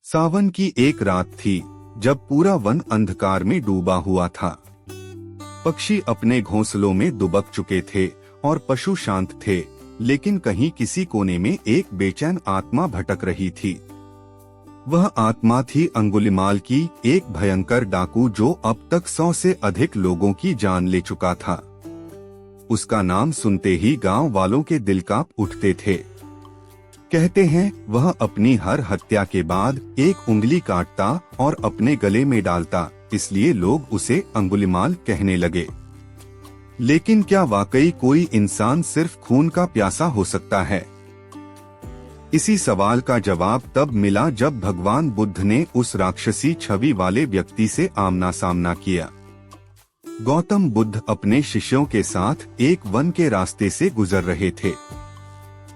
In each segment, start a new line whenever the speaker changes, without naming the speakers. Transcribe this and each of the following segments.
सावन की एक रात थी जब पूरा वन अंधकार में डूबा हुआ था। पक्षी अपने घोंसलों में दुबक चुके थे और पशु शांत थे, लेकिन कहीं किसी कोने में एक बेचैन आत्मा भटक रही थी। वह आत्मा थी अंगुलिमाल की, एक भयंकर डाकू जो अब तक 100 से अधिक लोगों की जान ले चुका था। उसका नाम सुनते ही गांव वालों के दिल कांप उठते थे। कहते हैं वह अपनी हर हत्या के बाद एक उंगली काटता और अपने गले में डालता, इसलिए लोग उसे अंगुलिमाल कहने लगे। लेकिन क्या वाकई कोई इंसान सिर्फ खून का प्यासा हो सकता है? इसी सवाल का जवाब तब मिला जब भगवान बुद्ध ने उस राक्षसी छवि वाले व्यक्ति से आमना सामना किया। गौतम बुद्ध अपने शिष्यों के साथ एक वन के रास्ते से गुजर रहे थे।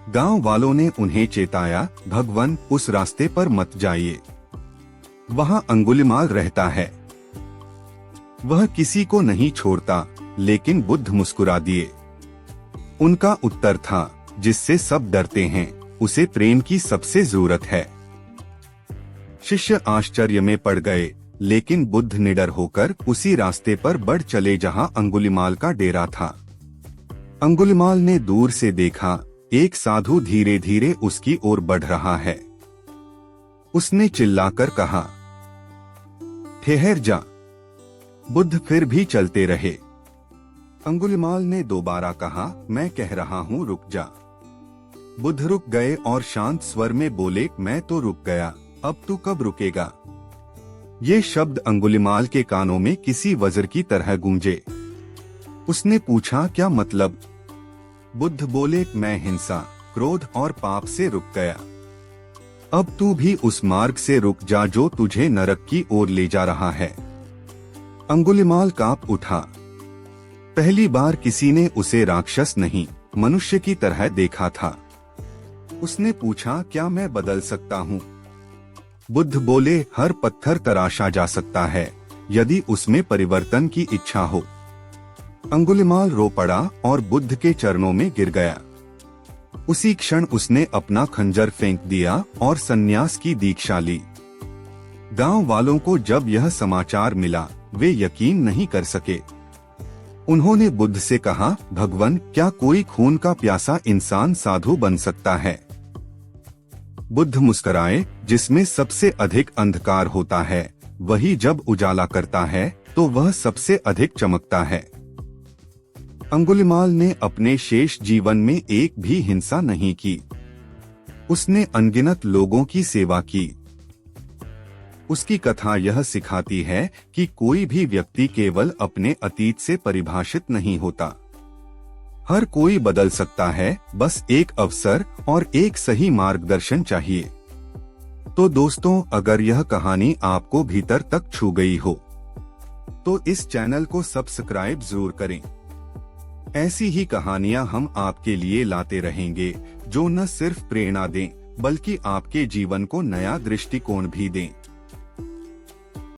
गांव वालों ने उन्हें चेताया, भगवान उस रास्ते पर मत जाइए, वहां अंगुलिमाल रहता है, वह किसी को नहीं छोड़ता। लेकिन बुद्ध मुस्कुरा दिए। उनका उत्तर था, जिससे सब डरते हैं उसे प्रेम की सबसे जरूरत है। शिष्य आश्चर्य में पड़ गए, लेकिन बुद्ध निडर होकर उसी रास्ते पर बढ़ चले जहां अंगुलिमाल का डेरा था। अंगुलिमाल ने दूर से देखा, एक साधु धीरे धीरे उसकी ओर बढ़ रहा है। उसने चिल्लाकर कहा, ठहर जा। बुद्ध फिर भी चलते रहे। अंगुलिमाल ने दोबारा कहा, मैं कह रहा हूँ रुक जा। बुद्ध रुक गए और शांत स्वर में बोले, मैं तो रुक गया, अब तू कब रुकेगा? ये शब्द अंगुलिमाल के कानों में किसी वज्र की तरह गूंजे। उसने पूछा, क्या मतलब? बुद्ध बोले, मैं हिंसा, क्रोध और पाप से रुक गया। अब तू भी उस मार्ग से रुक जा जो तुझे नरक की ओर ले जा रहा है। अंगुलिमाल कांप उठा। पहली बार किसी ने उसे राक्षस नहीं, मनुष्य की तरह देखा था। उसने पूछा, क्या मैं बदल सकता हूँ? बुद्ध बोले, हर पत्थर तराशा जा सकता है, यदि उसमें परिवर्तन की इच्छा हो। अंगुलिमाल रो पड़ा और बुद्ध के चरणों में गिर गया। उसी क्षण उसने अपना खंजर फेंक दिया और संन्यास की दीक्षा ली। गांव वालों को जब यह समाचार मिला, वे यकीन नहीं कर सके। उन्होंने बुद्ध से कहा, भगवान, क्या कोई खून का प्यासा इंसान साधु बन सकता है? बुद्ध मुस्कुराए, जिसमें सबसे अधिक अंधकार होता है, वही जब उजाला करता है तो वह सबसे अधिक चमकता है। अंगुलिमाल ने अपने शेष जीवन में एक भी हिंसा नहीं की। उसने अनगिनत लोगों की सेवा की। उसकी कथा यह सिखाती है कि कोई भी व्यक्ति केवल अपने अतीत से परिभाषित नहीं होता। हर कोई बदल सकता है, बस एक अवसर और एक सही मार्गदर्शन चाहिए। तो दोस्तों, अगर यह कहानी आपको भीतर तक छू गई हो, तो इस चैनल को सब्सक्राइब जरूर करें। ऐसी ही कहानियां हम आपके लिए लाते रहेंगे, जो न सिर्फ प्रेरणा दें, बल्कि आपके जीवन को नया दृष्टिकोण भी दें।